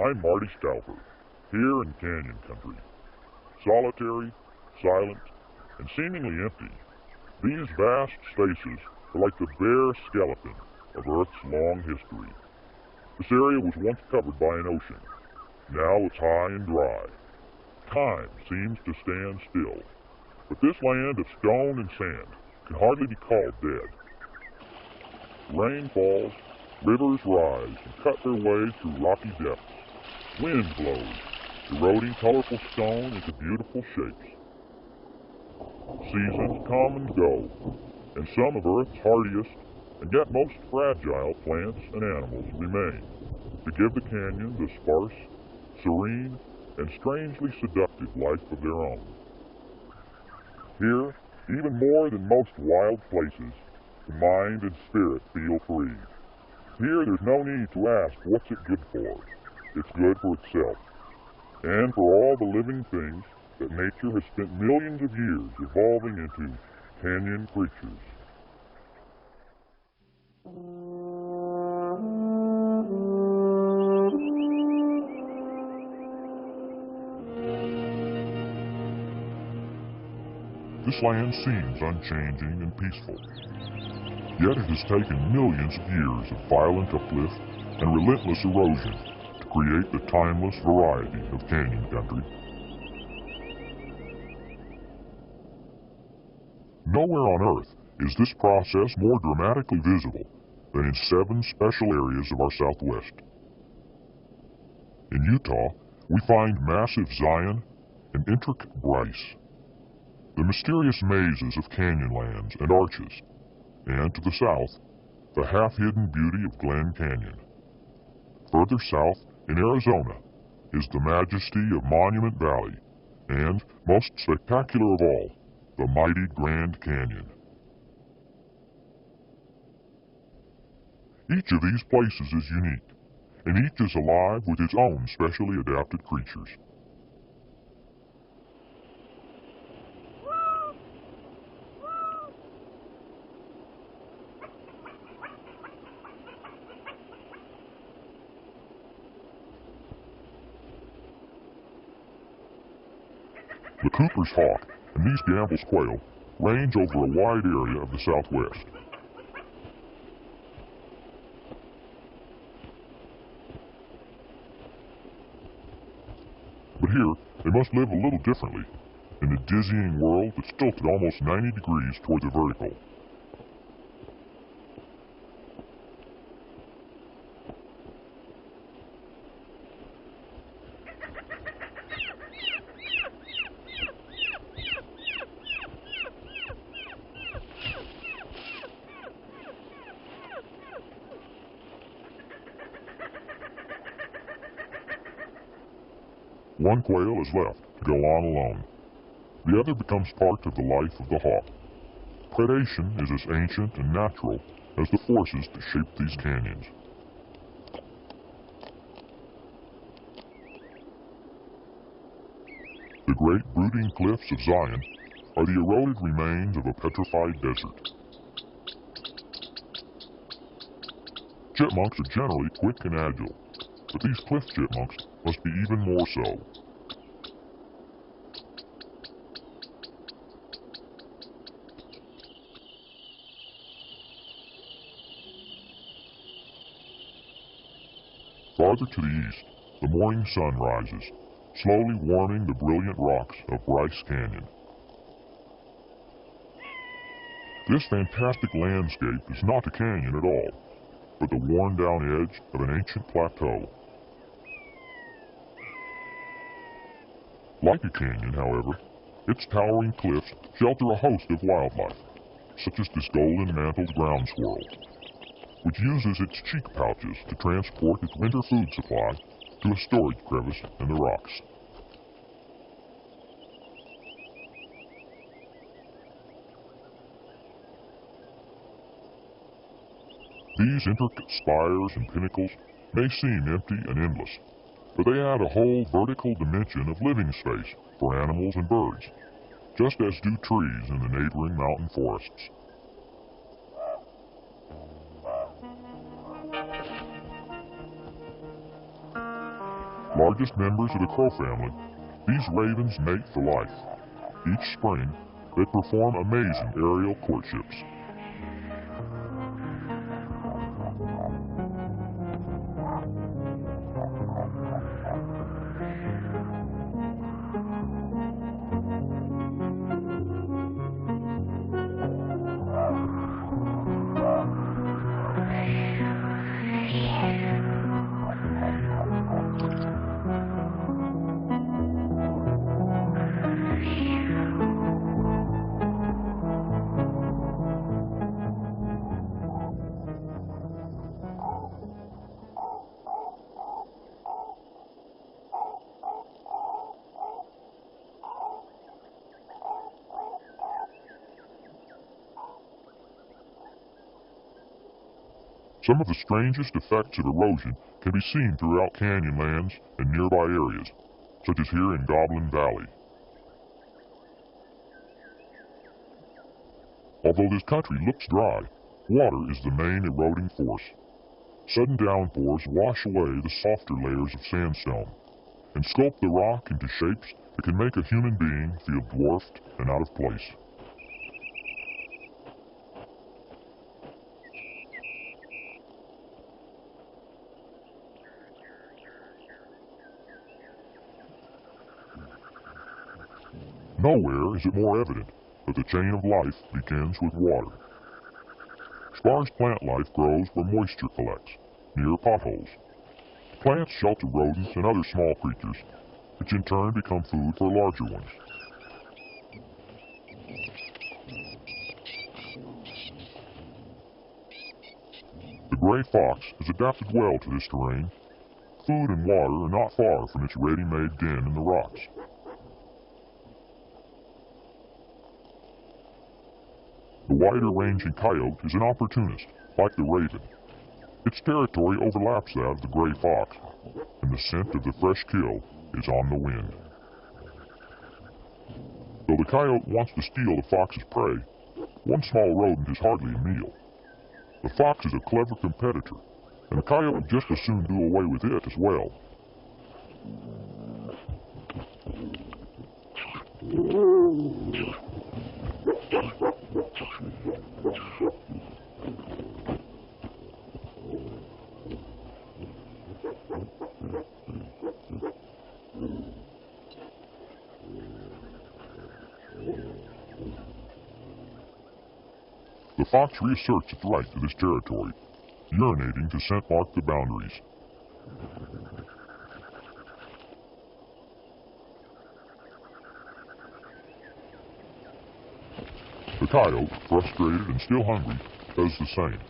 I'm Marty Stauffer, here in Canyon Country. Solitary, silent, and seemingly empty, these vast spaces are like the bare skeleton of Earth's long history. This area was once covered by an ocean. Now it's high and dry. Time seems to stand still. But this land of stone and sand can hardly be called dead. Rain falls, rivers rise and cut their way through rocky depths. Wind blows, eroding colorful stone into beautiful shapes. Seasons come and go, and some of Earth's hardiest and yet most fragile plants and animals remain to give the canyon the sparse, serene, and strangely seductive life of their own. Here, even more than most wild places, the mind and spirit feel free. Here there's no need to ask what's it good for. It's good for itself, and for all the living things that nature has spent millions of years evolving into canyon creatures. This land seems unchanging and peaceful, yet it has taken millions of years of violent uplift and relentless erosion to create the timeless variety of canyon country. Nowhere on Earth is this process more dramatically visible than in 7 special areas of our Southwest. In Utah, we find massive Zion and intricate Bryce, the mysterious mazes of canyonlands and arches, and to the south, the half-hidden beauty of Glen Canyon. Further south, in Arizona, is the majesty of Monument Valley, and, most spectacular of all, the mighty Grand Canyon. Each of these places is unique, and each is alive with its own specially adapted creatures. The Cooper's hawk and these Gambel's quail range over a wide area of the Southwest. But here, they must live a little differently, in a dizzying world that's tilted almost 90 degrees toward the vertical. One quail is left to go on alone. The other becomes part of the life of the hawk. Predation is as ancient and natural as the forces that shape these canyons. The great brooding cliffs of Zion are the eroded remains of a petrified desert. Chipmunks are generally quick and agile, but these cliff chipmunks must be even more so. Farther to the east, the morning sun rises, slowly warming the brilliant rocks of Bryce Canyon. This fantastic landscape is not a canyon at all, but the worn-down edge of an ancient plateau. Like a canyon, however, its towering cliffs shelter a host of wildlife, such as this golden-mantled ground squirrel, which uses its cheek pouches to transport its winter food supply to a storage crevice in the rocks. These intricate spires and pinnacles may seem empty and endless, but they add a whole vertical dimension of living space for animals and birds, just as do trees in the neighboring mountain forests. Largest members of the crow family, these ravens mate for life. Each spring, they perform amazing aerial courtships. Some of the strangest effects of erosion can be seen throughout Canyonlands and nearby areas, such as here in Goblin Valley. Although this country looks dry, water is the main eroding force. Sudden downpours wash away the softer layers of sandstone and sculpt the rock into shapes that can make a human being feel dwarfed and out of place. Nowhere is it more evident that the chain of life begins with water. Sparse plant life grows where moisture collects, near potholes. Plants shelter rodents and other small creatures, which in turn become food for larger ones. The gray fox has adapted well to this terrain. Food and water are not far from its ready-made den in the rocks. The wider-ranging coyote is an opportunist, like the raven. Its territory overlaps that of the gray fox, and the scent of the fresh kill is on the wind. Though the coyote wants to steal the fox's prey, one small rodent is hardly a meal. The fox is a clever competitor, and the coyote would just as soon do away with it as well. The fox reasserts its right to this territory, urinating to scent mark the boundaries. The coyote, frustrated and still hungry, does the same.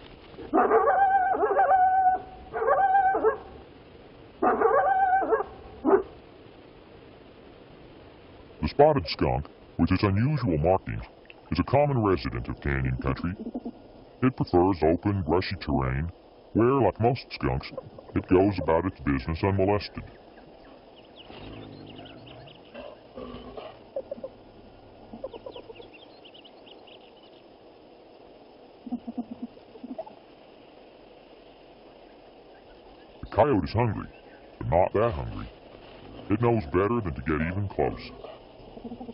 The spotted skunk, with its unusual markings, is a common resident of canyon country. It prefers open, brushy terrain, where, like most skunks, it goes about its business unmolested. The coyote is hungry, but not that hungry. It knows better than to get even close.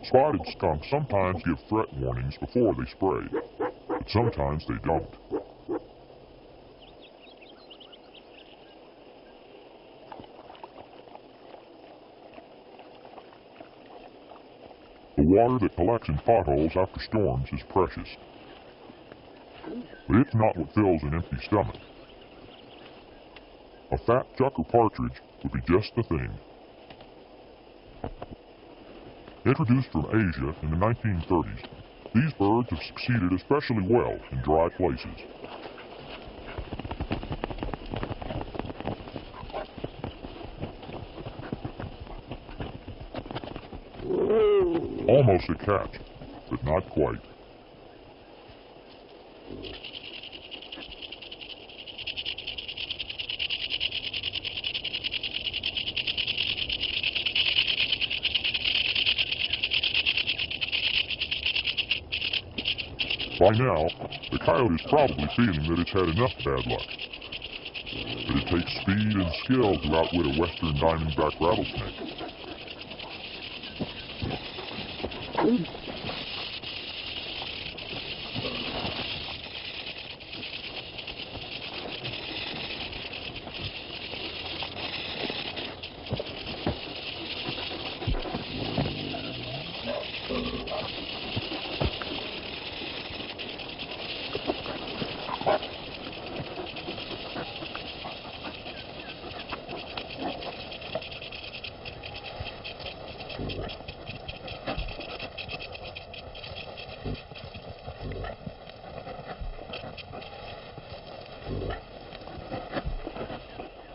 Spotted skunks sometimes give threat warnings before they spray, but sometimes they don't. The water that collects in potholes after storms is precious, but it's not what fills an empty stomach. A fat chuck or partridge would be just the thing. Introduced from Asia in the 1930s, these birds have succeeded especially well in dry places. Almost a catch, but not quite. By now, the coyote is probably feeling that it's had enough bad luck. but it takes speed and skill to outwit a western diamondback rattlesnake.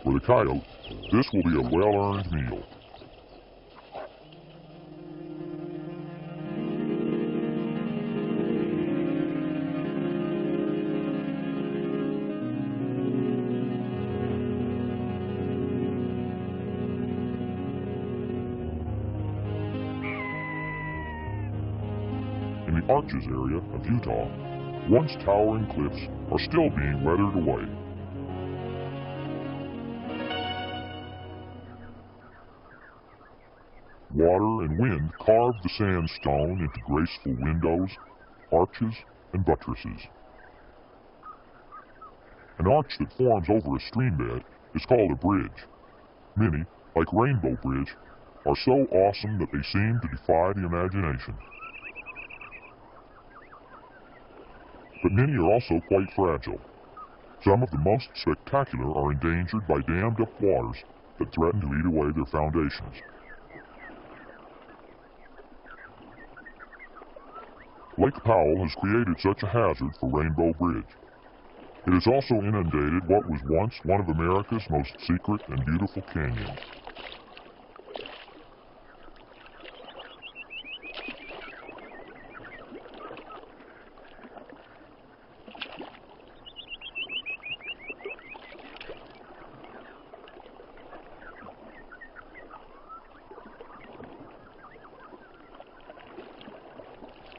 For the coyote, this will be a well-earned meal. In the Arches area of Utah, once towering cliffs are still being weathered away. Water and wind carved the sandstone into graceful windows, arches, and buttresses. An arch that forms over a stream bed is called a bridge. Many, like Rainbow Bridge, are so awesome that they seem to defy the imagination. But many are also quite fragile. Some of the most spectacular are endangered by dammed-up waters that threaten to eat away their foundations. Lake Powell has created such a hazard for Rainbow Bridge. It has also inundated what was once one of America's most secret and beautiful canyons.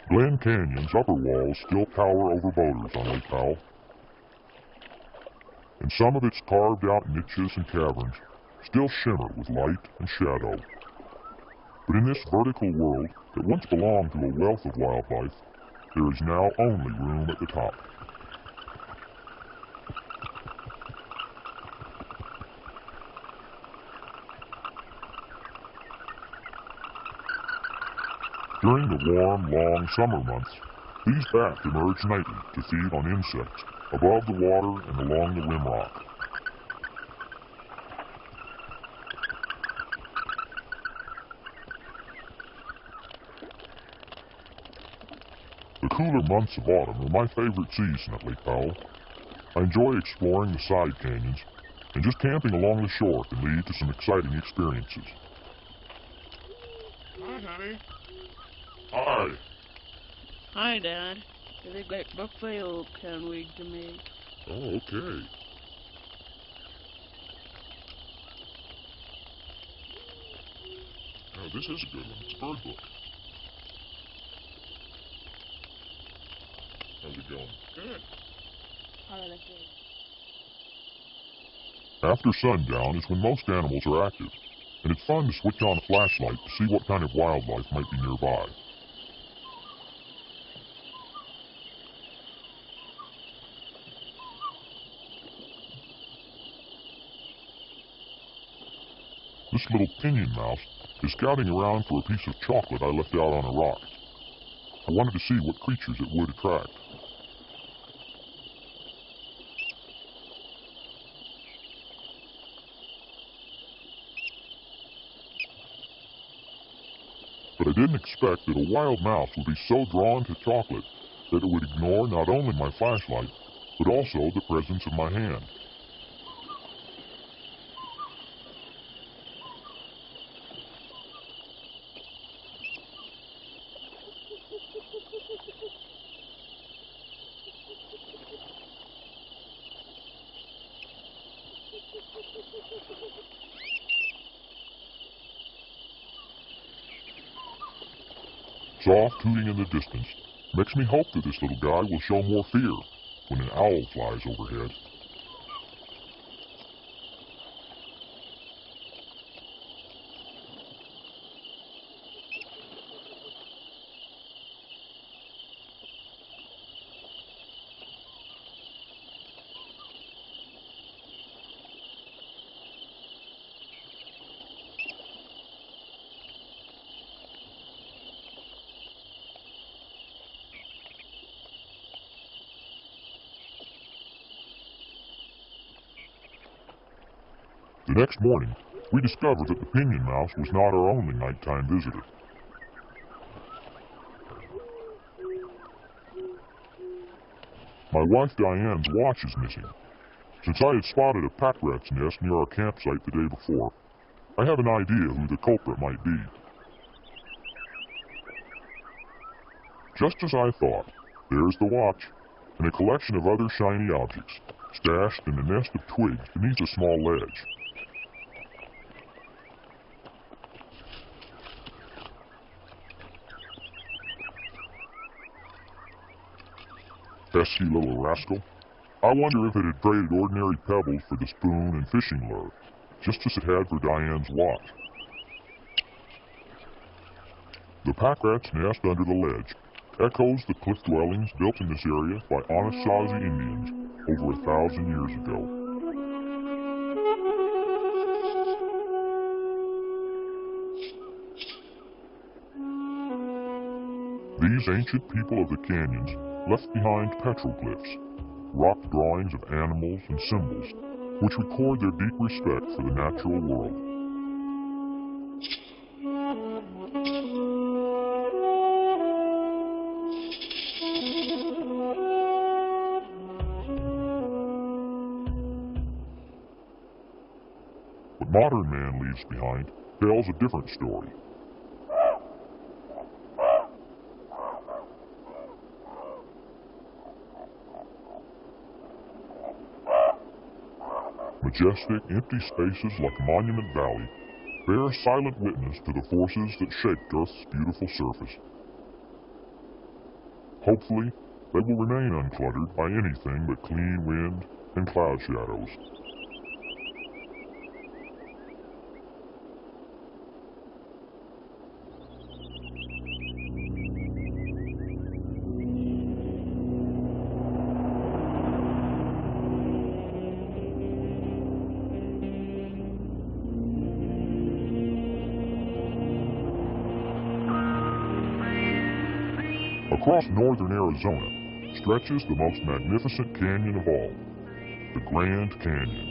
Glen Canyon's upper walls still tower over boulders on Lake Powell, and some of its carved-out niches and caverns still shimmer with light and shadow. But in this vertical world that once belonged to a wealth of wildlife, there is now only room at the top. During the warm, long summer months, these bats emerge nightly to feed on insects above the water and along the rim rock. The cooler months of autumn are my favorite season at Lake Powell. I enjoy exploring the side canyons, and just camping along the shore can lead to some exciting experiences. Hi, honey. Hi. Hi, Dad. They've got buffalo sandwich to make. Oh, okay. Oh, this is a good one. It's a bird book. How's it going? Good. How did I feel? After sundown is when most animals are active, and it's fun to switch on a flashlight to see what kind of wildlife might be nearby. This little pinion mouse is scouting around for a piece of chocolate I left out on a rock. I wanted to see what creatures it would attract. But I didn't expect that a wild mouse would be so drawn to chocolate that it would ignore not only my flashlight, but also the presence of my hand. Soft hooting in the distance makes me hope that this little guy will show more fear when an owl flies overhead. next morning, we discovered that the Pinyon Mouse was not our only nighttime visitor. My wife Diane's watch is missing. Since I had spotted a pack rat's nest near our campsite the day before, I have an idea who the culprit might be. Just as I thought, there's the watch, and a collection of other shiny objects, stashed in a nest of twigs beneath a small ledge. Pesky little rascal. I wonder if it had traded ordinary pebbles for the spoon and fishing lure, just as it had for Diane's watch. The pack rat's nest under the ledge echoes the cliff dwellings built in this area by Anasazi Indians over 1,000 years ago. These ancient people of the canyons left behind petroglyphs, rock drawings of animals and symbols, which record their deep respect for the natural world. What modern man leaves behind tells a different story. Majestic, empty spaces like Monument Valley bear silent witness to the forces that shaped Earth's beautiful surface. Hopefully, they will remain uncluttered by anything but clean wind and cloud shadows. Across northern Arizona stretches the most magnificent canyon of all, the Grand Canyon.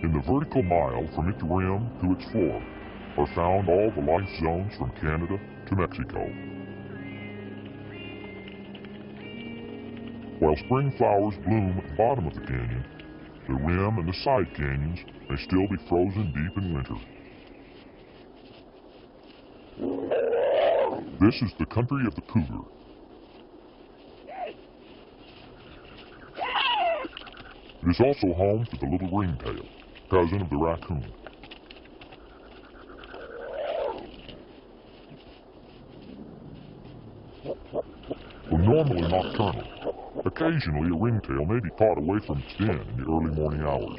In the vertical mile from its rim to its floor are found all the life zones from Canada to Mexico. While spring flowers bloom at the bottom of the canyon, the rim and the side canyons may still be frozen deep in winter. This is the country of the cougar. It is also home to the little ringtail, cousin of the raccoon. Though normally nocturnal, occasionally a ringtail may be caught away from its den in the early morning hours.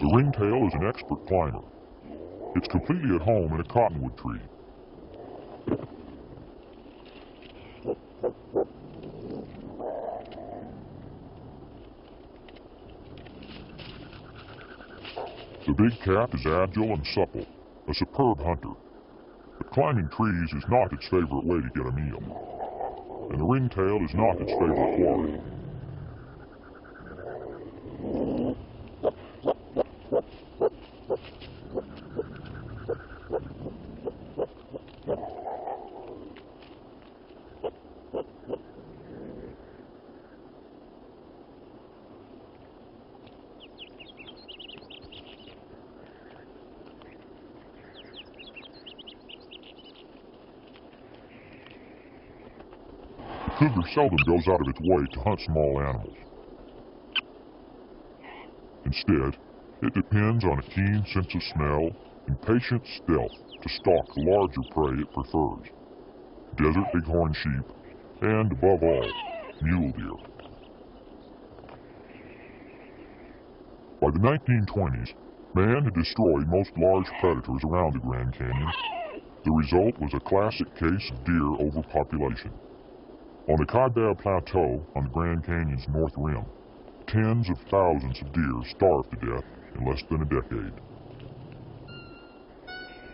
The ringtail is an expert climber. It's completely at home in a cottonwood tree. The big cat is agile and supple, a superb hunter. But climbing trees is not its favorite way to get a meal. And the ringtail is not its favorite quarry. The cougar seldom goes out of its way to hunt small animals. Instead, it depends on a keen sense of smell and patient stealth to stalk the larger prey it prefers: desert bighorn sheep, and, above all, mule deer. By the 1920s, man had destroyed most large predators around the Grand Canyon. The result was a classic case of deer overpopulation. On the Kaibab Plateau on the Grand Canyon's north rim, tens of thousands of deer starved to death in less than a decade.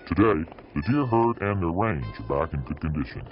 Today, the deer herd and their range are back in good condition.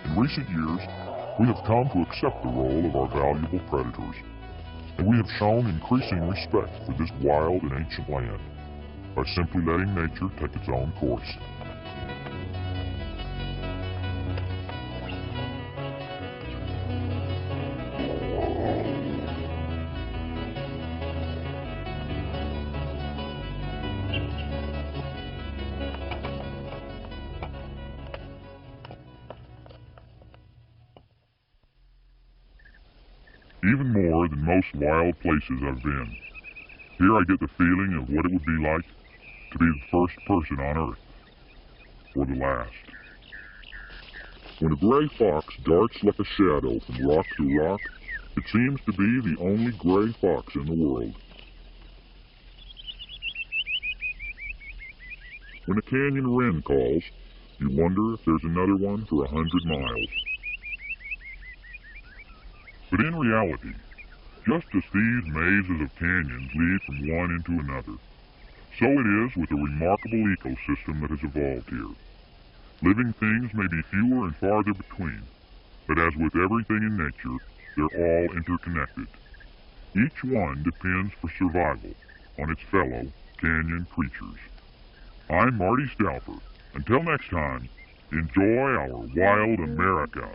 In recent years, we have come to accept the role of our valuable predators, and we have shown increasing respect for this wild and ancient land by simply letting nature take its own course. Even more than most wild places I've been, here I get the feeling of what it would be like to be the first person on Earth, or the last. When a gray fox darts like a shadow from rock to rock, it seems to be the only gray fox in the world. When a canyon wren calls, you wonder if there's another one for 100 miles. But in reality, just as these mazes of canyons lead from one into another, so it is with the remarkable ecosystem that has evolved here. Living things may be fewer and farther between, but as with everything in nature, they're all interconnected. Each one depends for survival on its fellow canyon creatures. I'm Marty Stauffer. Until next time, enjoy our wild America.